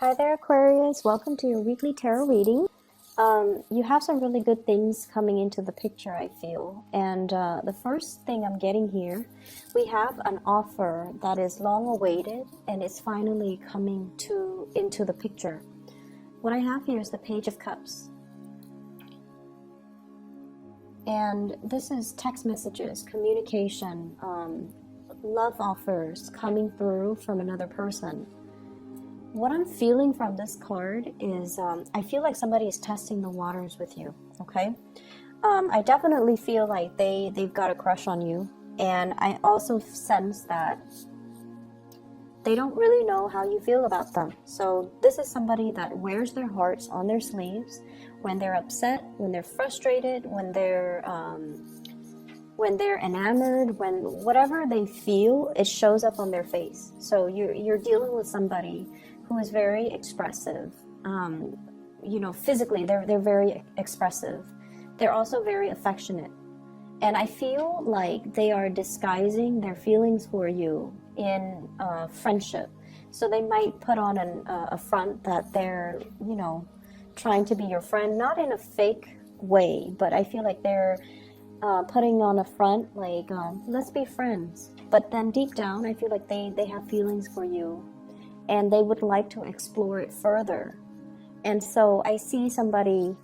Hi there, Aquarius. Welcome to your weekly tarot reading. You have some really good things coming into the picture, I feel. And the first thing I'm getting here, we have an offer that is long awaited and it's finally coming into the picture. What I have here is the Page of Cups. And this is text messages, communication, love offers coming through from another person. What I'm feeling from this card is I feel like somebody is testing the waters with you, okay? I definitely feel like they've got a crush on you. And I also sense that they don't really know how you feel about them. So this is somebody that wears their hearts on their sleeves when they're upset, when they're frustrated, when they're enamored, when whatever they feel, it shows up on their face. So you're dealing with somebody who is very expressive. Physically, they're very expressive. They're also very affectionate. And I feel like they are disguising their feelings for you in friendship. So they might put on a front that they're, trying to be your friend, not in a fake way, but I feel like they're putting on a front like, let's be friends. But then deep down, I feel like they have feelings for you and they would like to explore it further. And so I see somebody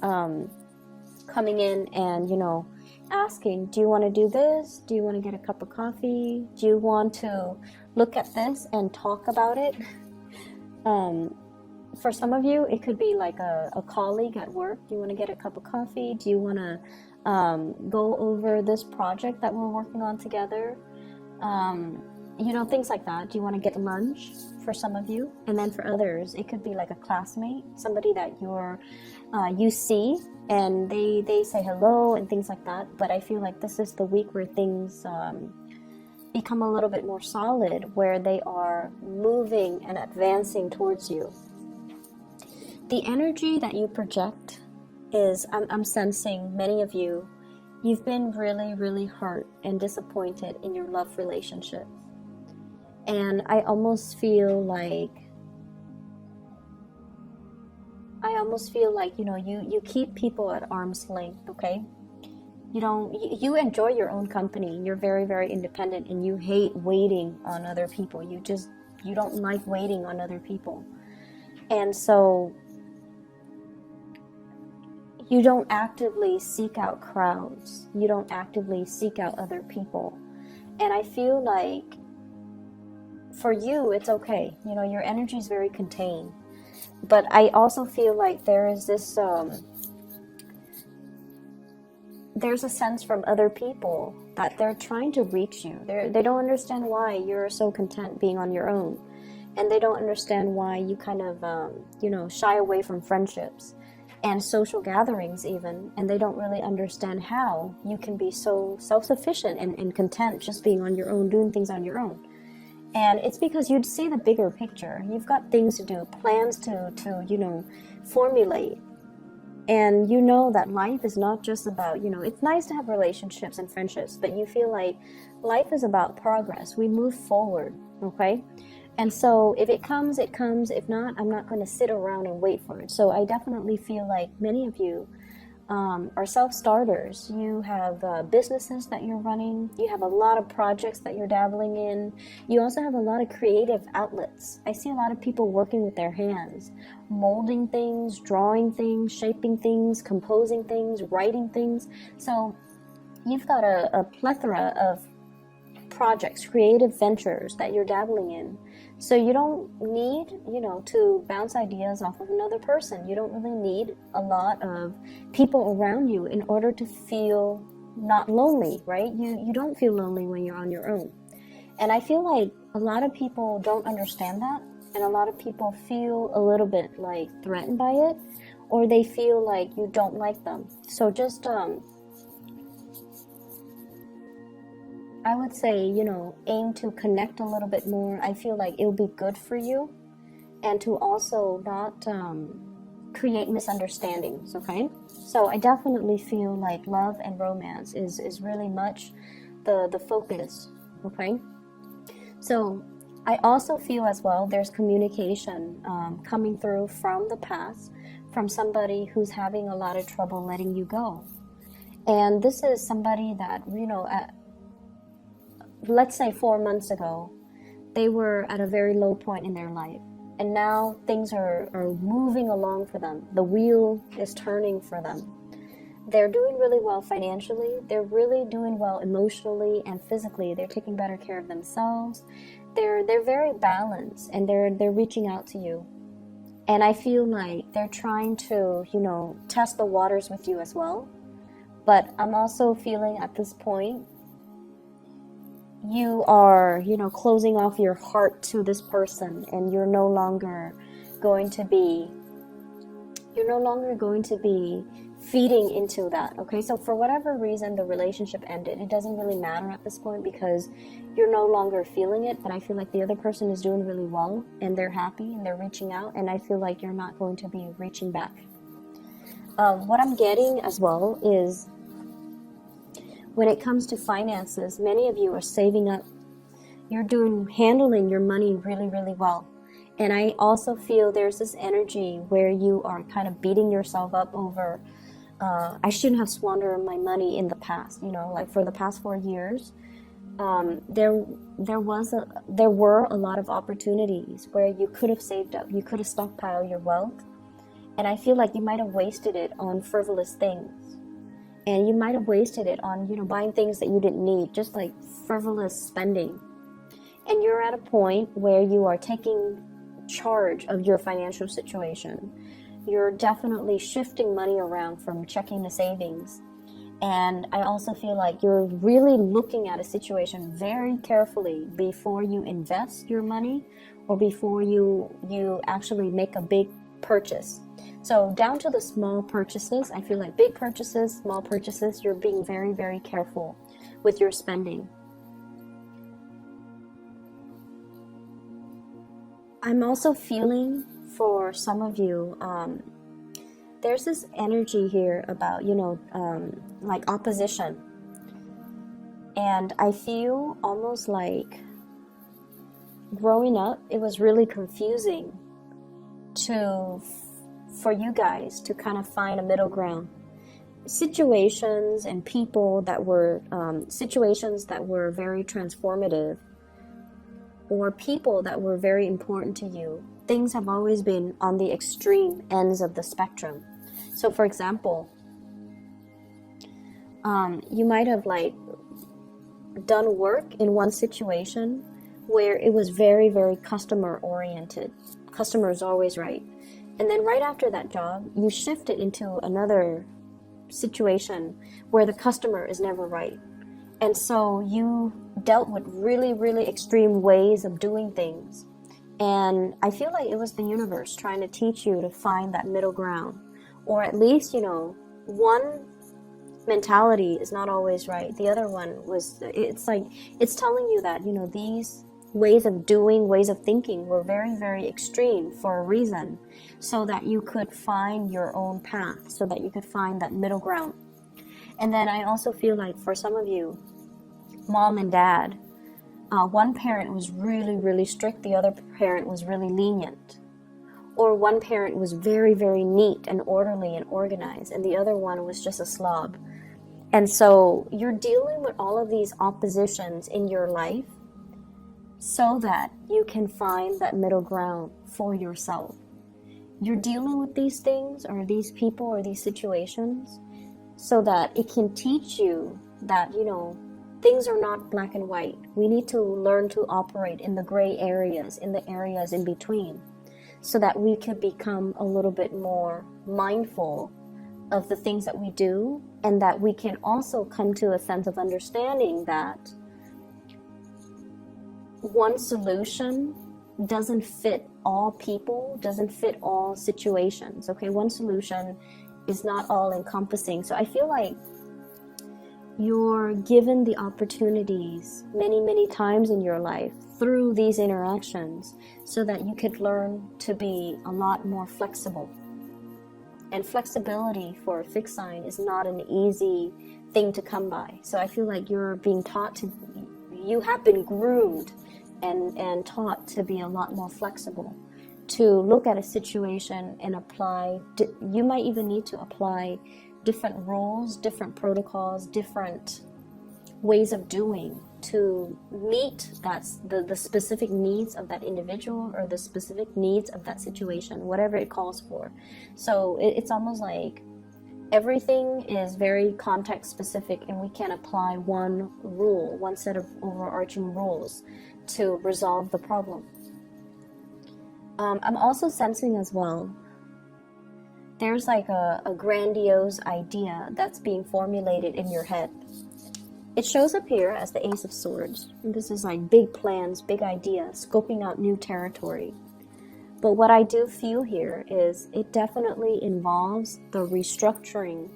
coming in and, asking, do you want to do this? Do you want to get a cup of coffee? Do you want to look at this and talk about it? For some of you, it could be like a colleague at work. Do you want to get a cup of coffee? Do you want to go over this project that we're working on together? Things like that. Do you want to get lunch for some of you? And then for others, it could be like a classmate, somebody that you see and they say hello and things like that. But I feel like this is the week where things become a little bit more solid, where they are moving and advancing towards you. The energy that you project is, I'm sensing many of you, you've been really, really hurt and disappointed in your love relationship. And I almost feel like, you keep people at arm's length, okay? You enjoy your own company. You're very, very independent and you hate waiting on other people. You don't like waiting on other people. And so you don't actively seek out crowds. You don't actively seek out other people. And I feel like for you, it's okay. Your energy is very contained. But I also feel like there is this, there's a sense from other people that they're trying to reach you. They don't understand why you're so content being on your own. And they don't understand why you kind of, shy away from friendships and social gatherings even. And they don't really understand how you can be so self-sufficient and content just being on your own, doing things on your own. And it's because you'd see the bigger picture. You've got things to do, plans to formulate. And you know that life is not just about, it's nice to have relationships and friendships, but you feel like life is about progress. We move forward, okay? And so if it comes, it comes. If not, I'm not going to sit around and wait for it. So I definitely feel like many of you are self-starters. You have businesses that you're running. You have a lot of projects that you're dabbling in. You also have a lot of creative outlets. I see a lot of people working with their hands, molding things, drawing things, shaping things, composing things, writing things. So you've got a plethora of projects, creative ventures that you're dabbling in. So you don't need, to bounce ideas off of another person. You don't really need a lot of people around you in order to feel not lonely, right? You don't feel lonely when you're on your own. And I feel like a lot of people don't understand that. And a lot of people feel a little bit like threatened by it, or they feel like you don't like them. So just, I would say, aim to connect a little bit more. I feel like it'll be good for you. And to also not create misunderstandings, okay? So I definitely feel like love and romance is really much the focus, okay? So I also feel as well there's communication coming through from the past, from somebody who's having a lot of trouble letting you go. And this is somebody that, you know, let's say 4 months ago, they were at a very low point in their life. And now things are moving along for them. The wheel is turning for them. They're doing really well financially. They're really doing well emotionally and physically. They're taking better care of themselves. They're very balanced, and they're reaching out to you. And I feel like they're trying to, you know, test the waters with you as well. But I'm also feeling at this point, you are, you know, closing off your heart to this person, and you're no longer going to be feeding into that. Okay, so for whatever reason the relationship ended, it doesn't really matter at this point, because you're no longer feeling it. But I feel like the other person is doing really well, and they're happy, and they're reaching out, and I feel like you're not going to be reaching back. What I'm getting as well is, when it comes to finances, many of you are saving up. You're handling your money really, really well. And I also feel there's this energy where you are kind of beating yourself up over, I shouldn't have squandered my money in the past. You know, like for the past 4 years, there were a lot of opportunities where you could have saved up. You could have stockpiled your wealth. And I feel like you might have wasted it on frivolous things. And you might have wasted it on, you know, buying things that you didn't need, just like frivolous spending. And you're at a point where you are taking charge of your financial situation. You're definitely shifting money around from checking to savings. And I also feel like you're really looking at a situation very carefully before you invest your money, or before you actually make a big purchase. So down to the small purchases, I feel like big purchases, small purchases, you're being very, very careful with your spending. I'm also feeling for some of you, there's this energy here about, you know, like opposition. And I feel almost like growing up, it was really confusing for you guys to kind of find a middle ground. Situations and people that were, situations that were very transformative, or people that were very important to you, things have always been on the extreme ends of the spectrum. So for example, you might have like done work in one situation where it was very, very customer oriented. Customer is always right. And then right after that job, you shift it into another situation where the customer is never right. And so you dealt with really, really extreme ways of doing things. And I feel like it was the universe trying to teach you to find that middle ground. Or at least, you know, one mentality is not always right. The other one was, it's like, it's telling you that, you know, these ways of doing, ways of thinking were very, very extreme for a reason, so that you could find your own path, so that you could find that middle ground. And then I also feel like for some of you, mom and dad, one parent was really, really strict, the other parent was really lenient. Or one parent was very, very neat and orderly and organized, and the other one was just a slob. And so you're dealing with all of these oppositions in your life so that you can find that middle ground for yourself. You're dealing with these things, or these people, or these situations, so that it can teach you that, you know, things are not black and white. We need to learn to operate in the gray areas, in the areas in between, so that we can become a little bit more mindful of the things that we do, and that we can also come to a sense of understanding that one solution doesn't fit all people, doesn't fit all situations. Okay, one solution is not all encompassing. So I feel like you're given the opportunities many, many times in your life through these interactions, so that you could learn to be a lot more flexible. And flexibility for a fixed sign is not an easy thing to come by. So I feel like you're being taught to, you have been groomed and taught to be a lot more flexible, to look at a situation and apply. You might even need to apply different rules, different protocols, different ways of doing to meet the specific needs of that individual or the specific needs of that situation, whatever it calls for. So it's almost like everything is very context specific, and we can't apply one rule, one set of overarching rules to resolve the problem. I'm also sensing as well, there's like a grandiose idea that's being formulated in your head. It shows up here as the Ace of Swords. And this is like big plans, big ideas, scoping out new territory. But what I do feel here is it definitely involves the restructuring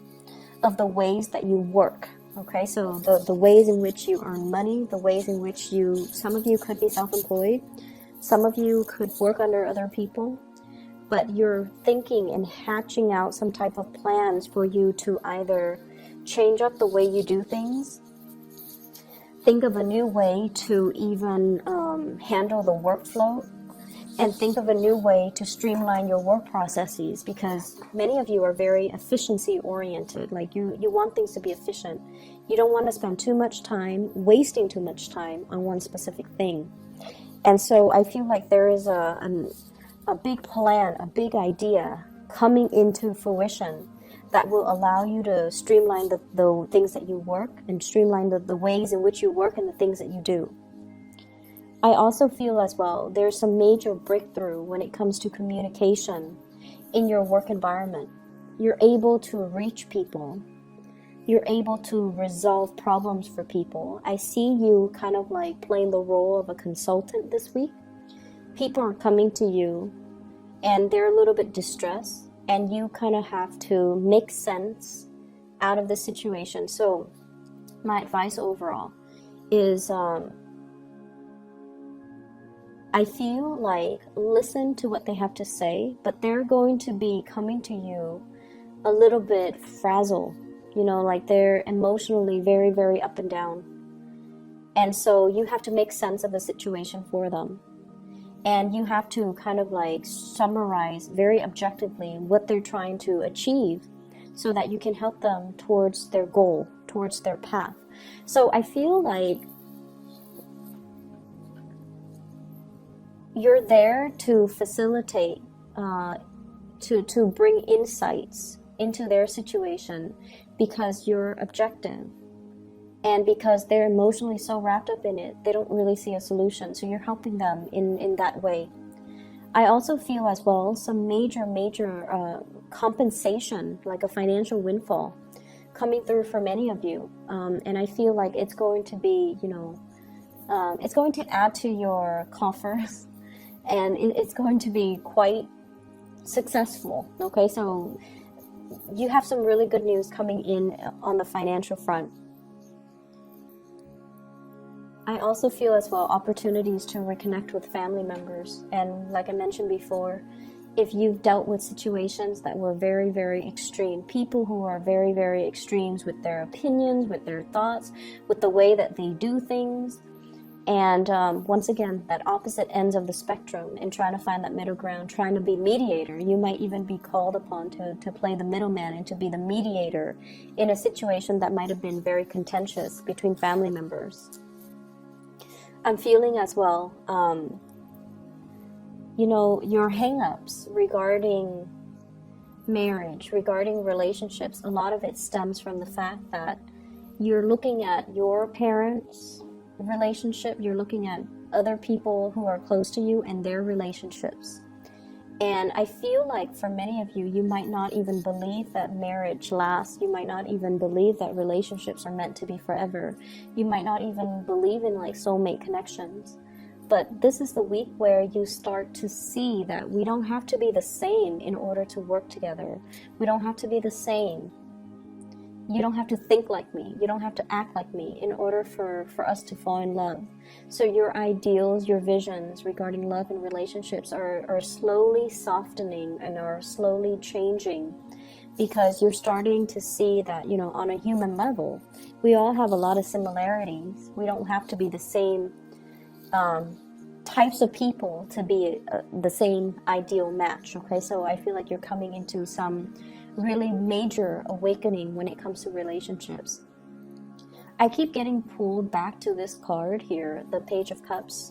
of the ways that you work. Okay, so the ways in which you earn money, the ways in which some of you could be self-employed, some of you could work under other people, but you're thinking and hatching out some type of plans for you to either change up the way you do things, think of a new way to even handle the workflow, and think of a new way to streamline your work processes, because many of you are very efficiency oriented. Like you want things to be efficient. You don't want to spend too much time, wasting too much time on one specific thing. And so I feel like there is a big plan, a big idea coming into fruition that will allow you to streamline the things that you work, and streamline the ways in which you work and the things that you do. I also feel as well there's some major breakthrough when it comes to communication in your work environment. You're able to reach people. You're able to resolve problems for people. I see you kind of like playing the role of a consultant this week. People are coming to you and they're a little bit distressed, and you kind of have to make sense out of the situation. So my advice overall is I feel like listen to what they have to say, but they're going to be coming to you a little bit frazzled, like they're emotionally very, very up and down. And so you have to make sense of the situation for them. And you have to kind of like summarize very objectively what they're trying to achieve so that you can help them towards their goal, towards their path. So I feel like you're there to facilitate, to bring insights into their situation, because you're objective. And because they're emotionally so wrapped up in it, they don't really see a solution. So you're helping them in that way. I also feel as well some major compensation, like a financial windfall, coming through for many of you. And I feel like it's going to be, it's going to add to your coffers, and it's going to be quite successful. Okay, so you have some really good news coming in on the financial front. I also feel as well opportunities to reconnect with family members. And like I mentioned before, if you've dealt with situations that were very, very extreme, people who are very, very extremes with their opinions, with their thoughts, with the way that they do things, and once again, that opposite ends of the spectrum, and trying to find that middle ground, trying to be mediator. You might even be called upon to play the middleman and to be the mediator in a situation that might have been very contentious between family members. I'm feeling as well, your hang-ups regarding marriage, regarding relationships, a lot of it stems from the fact that you're looking at your parents' relationship, you're looking at other people who are close to you and their relationships. And I feel like for many of you, you might not even believe that marriage lasts. You might not even believe that relationships are meant to be forever. You might not even believe in like soulmate connections. But this is the week where you start to see that we don't have to be the same in order to work together. We don't have to be the same. You don't have to think like me. You don't have to act like me in order for us to fall in love. So your ideals, your visions regarding love and relationships are slowly softening and are slowly changing, because you're starting to see that, on a human level, we all have a lot of similarities. We don't have to be the same types of people to be the same ideal match, okay? So I feel like you're coming into some really major awakening when it comes to relationships. I keep getting pulled back to this card here, the Page of Cups,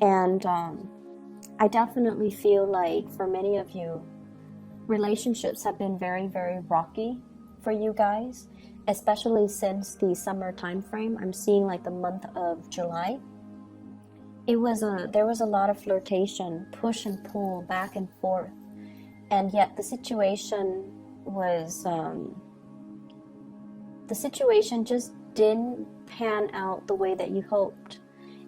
and I definitely feel like for many of you, relationships have been very, very rocky for you guys, especially since the summer time frame. I'm seeing like the month of July. There was a lot of flirtation, push and pull, back and forth, and yet the situation just didn't pan out the way that you hoped.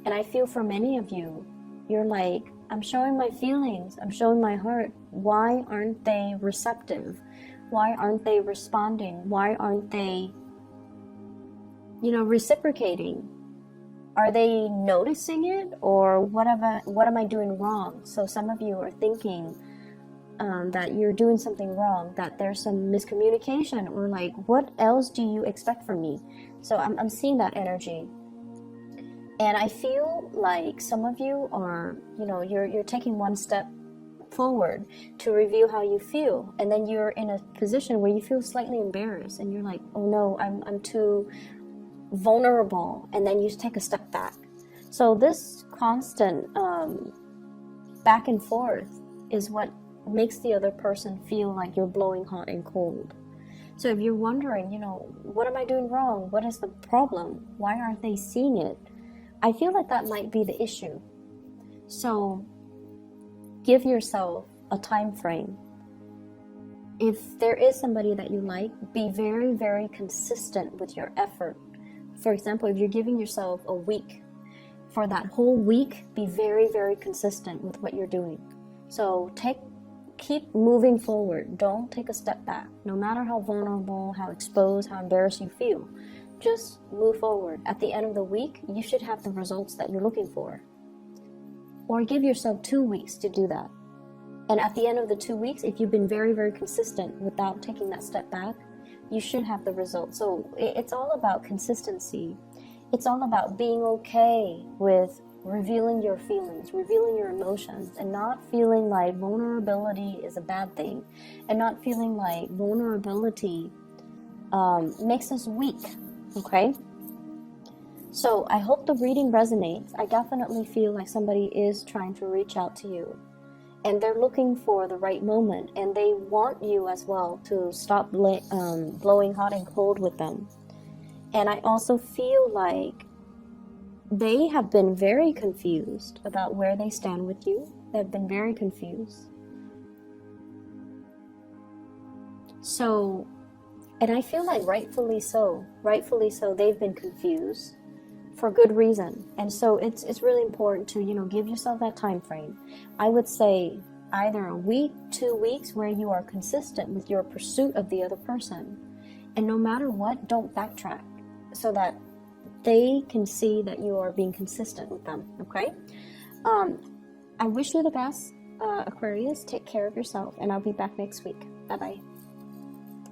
And I feel for many of you, you're like, I'm showing my feelings, I'm showing my heart. Why aren't they receptive? Why aren't they responding? Why aren't they, reciprocating? Are they noticing it, or what am I doing wrong? So some of you are thinking that you're doing something wrong, that there's some miscommunication, or like, what else do you expect from me? So I'm seeing that energy. And I feel like some of you are, you're taking one step forward to reveal how you feel, and then you're in a position where you feel slightly embarrassed, and you're like, oh no, I'm too vulnerable, and then you take a step back. So this constant back and forth is what makes the other person feel like you're blowing hot and cold. So if you're wondering, what am I doing wrong? What is the problem? Why aren't they seeing it? I feel like that might be the issue. So give yourself a time frame. If there is somebody that you like, be very, very consistent with your effort. For example, if you're giving yourself a week, for that whole week, be very, very consistent with what you're doing. So keep moving forward. Don't take a step back. No matter how vulnerable, how exposed, how embarrassed you feel, just move forward. At the end of the week, you should have the results that you're looking for. Or give yourself 2 weeks to do that. And at the end of the 2 weeks, if you've been very, very consistent without taking that step back, you should have the results. So it's all about consistency. It's all about being okay with revealing your feelings, revealing your emotions, and not feeling like vulnerability is a bad thing, and not feeling like vulnerability makes us weak, okay? So I hope the reading resonates. I definitely feel like somebody is trying to reach out to you, and they're looking for the right moment, and they want you as well to stop blowing hot and cold with them. And I also feel like they have been very confused about where they stand with you. They've been very confused. So, and I feel like rightfully so, they've been confused for good reason. And so it's really important to, give yourself that time frame. I would say either a week, 2 weeks, where you are consistent with your pursuit of the other person. And no matter what, don't backtrack, so that they can see that you are being consistent with them, okay? I wish you the best, Aquarius. Take care of yourself, and I'll be back next week. Bye-bye.